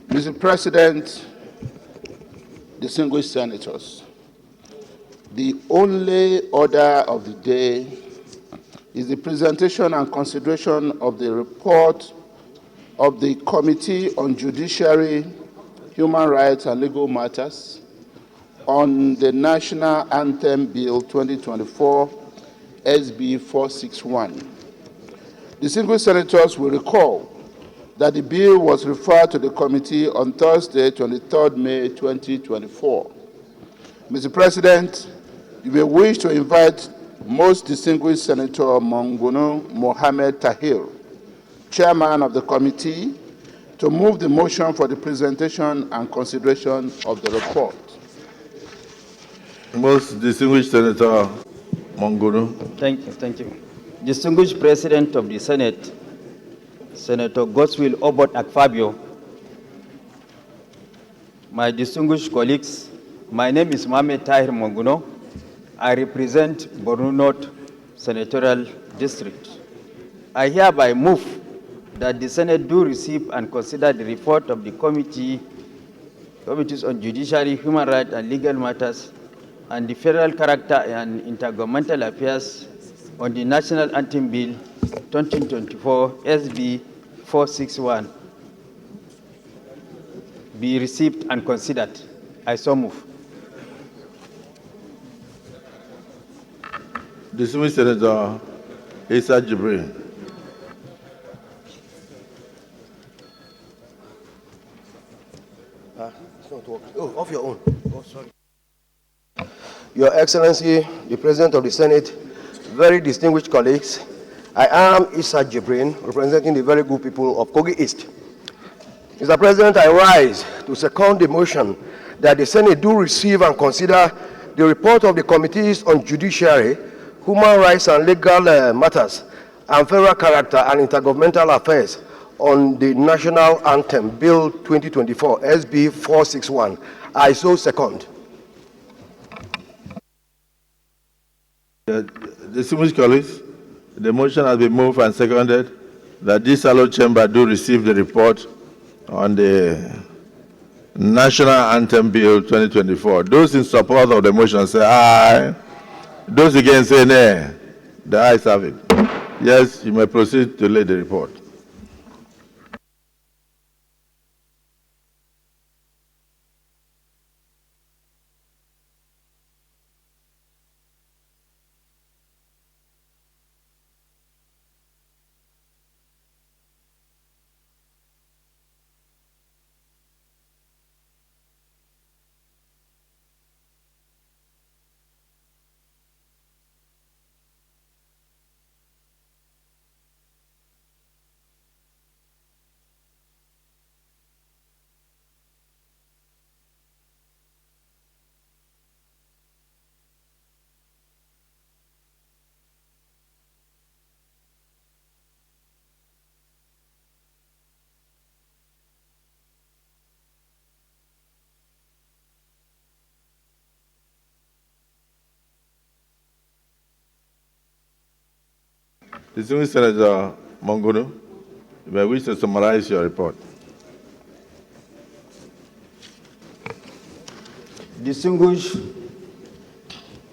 Mr. President, distinguished senators, the only order of the day is the presentation and consideration of the report of the Committee on Judiciary, Human Rights and Legal Matters on the National Anthem Bill 2024, SB 461. Distinguished senators will recall that the bill was referred to the committee on Thursday, 23rd May 2024. Mr. President, you may wish to invite most distinguished Senator Monguno Mohamed Tahir, chairman of the committee, to move the motion for the presentation and consideration of the report. Most distinguished Senator Monguno. Thank you. Distinguished President of the Senate, Senator Goswill Obot Akfabio, my distinguished colleagues, my name is Mohamed Tahir Monguno. I represent Borno North Senatorial District. I hereby move that the Senate do receive and consider the report of the Committees on Judiciary, Human Rights and Legal Matters and the Federal Character and Intergovernmental Affairs on the National Anthem Bill 2024 SB 461 be received and considered. I so move. Distinguished Senator Issa Jibril. It's not working. Oh, off your own. Oh, sorry. Your Excellency, the President of the Senate, very distinguished colleagues, I am Issa Jibril, representing the very good people of Kogi East. Mr. President, I rise to second the motion that the Senate do receive and consider the report of the Committees on Judiciary, Human Rights and Legal Matters, and Federal Character and Intergovernmental Affairs on the National Anthem Bill 2024, SB 461. I so second. Distinguished colleagues, the motion has been moved and seconded that this hallowed chamber do receive the report on the National Anthem Bill 2024. Those in support of the motion say aye. Those against say nay. The ayes have it. Yes, you may proceed to lay the report. Distinguished Senator Monguno, you may wish to summarize your report. Distinguished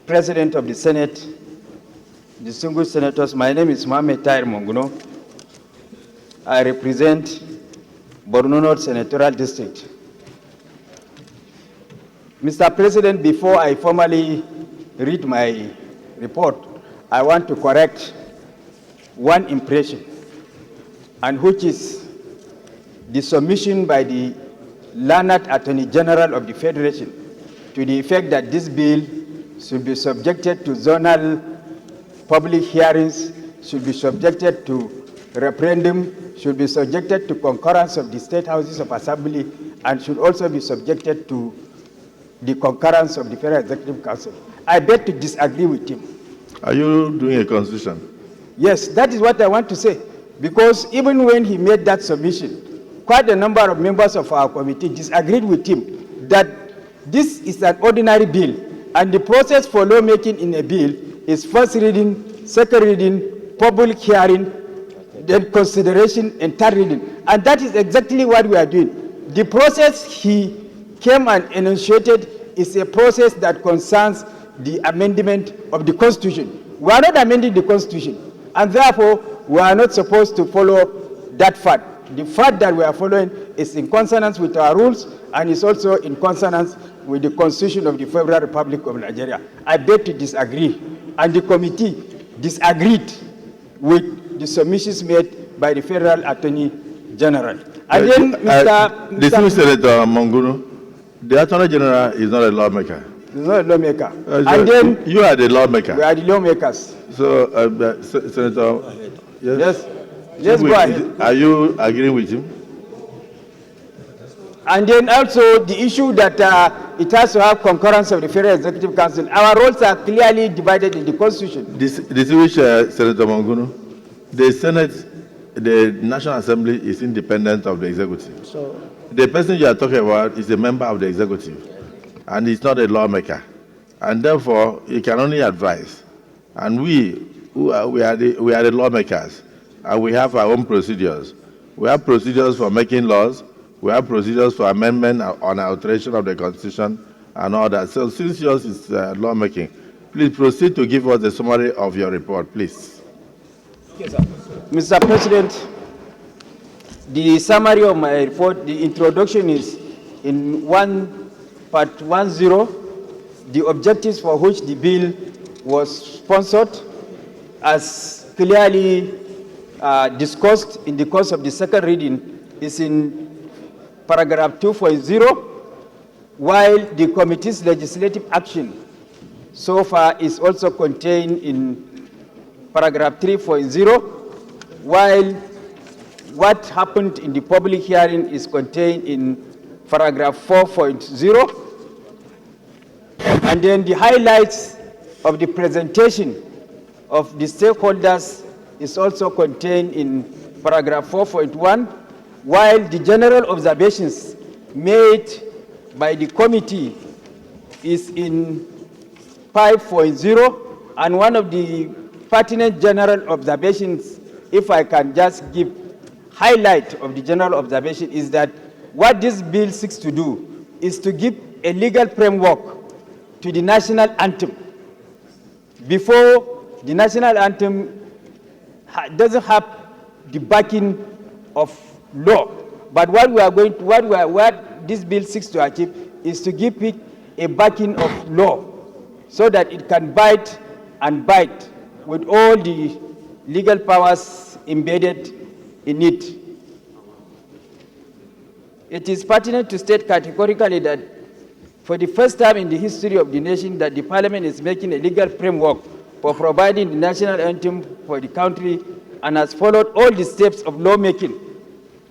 President of the Senate, distinguished senators, my name is Mohamed Tahir Monguno. I represent Borno North Senatorial District. Mr. President, before I formally read my report, I want to correct one impression, and which is the submission by the learned Attorney General of the Federation to the effect that this bill should be subjected to zonal public hearings, should be subjected to referendum, should be subjected to concurrence of the state houses of assembly, and should also be subjected to the concurrence of the Federal Executive Council. I beg to disagree with him. Are you doing a constitution? Yes, that is what I want to say. Because even when he made that submission, quite a number of members of our committee disagreed with him that this is an ordinary bill, and the process for lawmaking in a bill is first reading, second reading, public hearing, then consideration, and third reading. And that is exactly what we are doing. The process he came and initiated is a process that concerns the amendment of the Constitution. We are not amending the Constitution, and therefore we are not supposed to follow that fact. The fact that we are following is in consonance with our rules and is also in consonance with the Constitution of the Federal Republic of Nigeria. I beg to disagree, and the committee disagreed with the submissions made by the Federal Attorney General. And then, Distinguished Senator Mongunu, the Attorney General is not a lawmaker. He's not a lawmaker. And then you are the lawmaker. We are the lawmakers. So, Senator, Yes, go ahead. Are you agreeing with him? And then also the issue that it has to have concurrence of the Federal Executive Council. Our roles are clearly divided in the Constitution. Distinguished Senator Mongunu, the Senate, the National Assembly is independent of the executive. So the person you are talking about is a member of the executive, and he's not a lawmaker, and therefore he can only advise. And we are the lawmakers, and we have our own procedures. We have procedures for making laws. We have procedures for amendment on alteration of the Constitution and all that. So since yours is lawmaking, please proceed to give us the summary of your report, please. Yes, sir. Mr. President, the summary of my report, the introduction is in part 10, the objectives for which the bill was sponsored, as clearly discussed in the course of the second reading, is in paragraph 2.0, while the committee's legislative action so far is also contained in paragraph 3.0, while what happened in the public hearing is contained in paragraph 4.0, and then the highlights of the presentation of the stakeholders is also contained in paragraph 4.1, while the general observations made by the committee is in 5.0, and one of the pertinent general observations, if I can just give highlight of the general observation, is that what this bill seeks to do is to give a legal framework to the national anthem. Before, the national anthem doesn't have the backing of law, but what this bill seeks to achieve is to give it a backing of law, so that it can bite and bite with all the legal powers embedded in it. It is pertinent to state categorically that for the first time in the history of the nation, that the Parliament is making a legal framework for providing the national anthem for the country, and has followed all the steps of lawmaking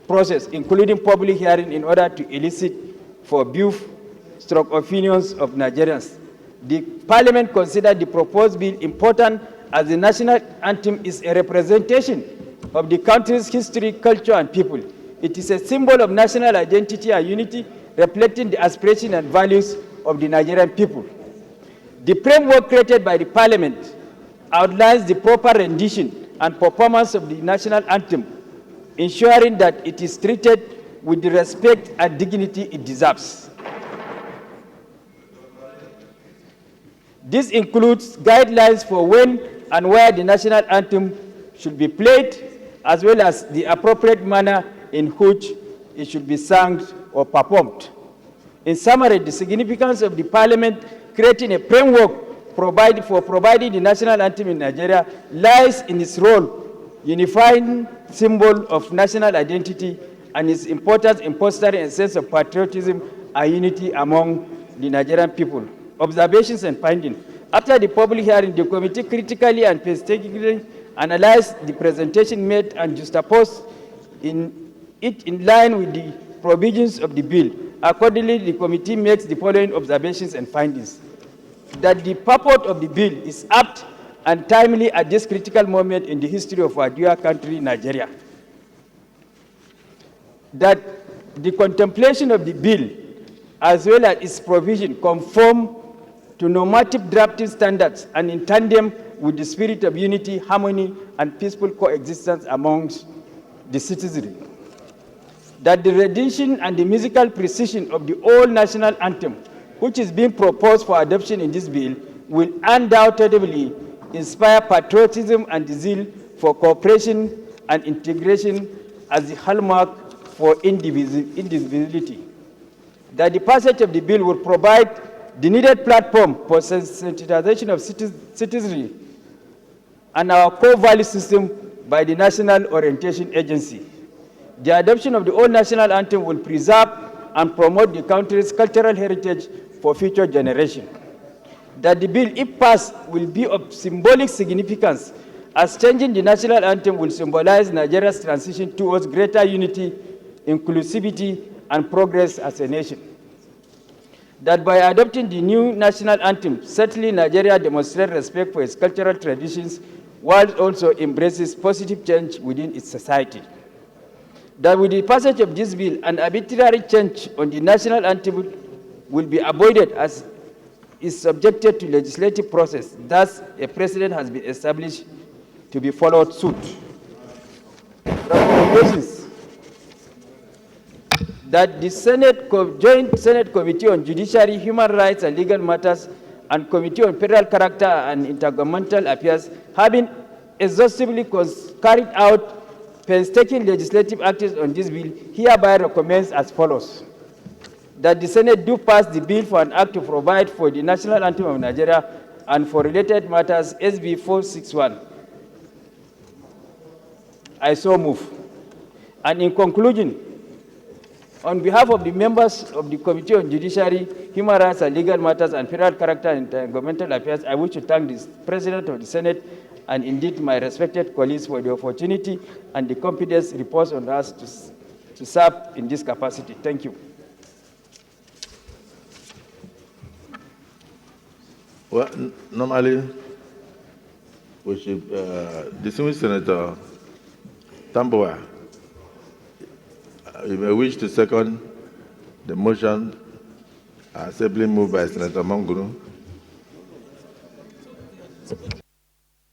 process, including public hearing, in order to elicit for opinions of Nigerians. The Parliament considered the proposed bill important, as the national anthem is a representation of the country's history, culture, and people. It is a symbol of national identity and unity, reflecting the aspirations and values of the Nigerian people. The framework created by the Parliament outlines the proper rendition and performance of the national anthem, ensuring that it is treated with the respect and dignity it deserves. This includes guidelines for when and where the national anthem should be played, as well as the appropriate manner in which it should be sung or performed. In summary, the significance of the Parliament creating a framework for providing the national anthem in Nigeria lies in its role, unifying symbol of national identity, and its importance in fostering a sense of patriotism and unity among the Nigerian people. Observations and findings. After the public hearing, the committee critically and painstakingly analyzed the presentation made and juxtaposed it in line with the provisions of the bill. Accordingly, the committee makes the following observations and findings: that the purport of the bill is apt and timely at this critical moment in the history of our dear country, Nigeria. That the contemplation of the bill, as well as its provision, conform to normative drafting standards and in tandem with the spirit of unity, harmony, and peaceful coexistence amongst the citizenry. that the rendition and the musical precision of the old national anthem, which is being proposed for adoption in this bill, will undoubtedly inspire patriotism and the zeal for cooperation and integration as the hallmark for indivisibility. That the passage of the bill will provide the needed platform for sensitization of citizenry and our core value system by the National Orientation Agency. The adoption of the old national anthem will preserve and promote the country's cultural heritage for future generations. That the bill, if passed, will be of symbolic significance, as changing the national anthem will symbolize Nigeria's transition towards greater unity, inclusivity, and progress as a nation. That by adopting the new national anthem, certainly Nigeria demonstrates respect for its cultural traditions, while also embraces positive change within its society. That with the passage of this bill, an arbitrary change on the national anthem will be avoided as is subjected to legislative process. Thus, a precedent has been established to be followed suit. Recommendations. That the Joint Senate Committee on Judiciary, Human Rights and Legal Matters and Committee on Federal Character and Intergovernmental Affairs, having exhaustively carried out painstaking legislative actions on this bill, hereby recommends as follows: that the Senate do pass the bill for an act to provide for the national anthem of Nigeria and for related matters, SB 461. I so move. And in conclusion, on behalf of the members of the Committee on Judiciary, Human Rights and Legal Matters and Federal Character and Intergovernmental Affairs, I wish to thank the President of the Senate and indeed my respected colleagues for the opportunity and the confidence reposed on us to serve in this capacity. Thank you. Well, normally, we should, distinguished Senator Tamboa, you may wish to second the motion assembly moved by Senator Mangunu.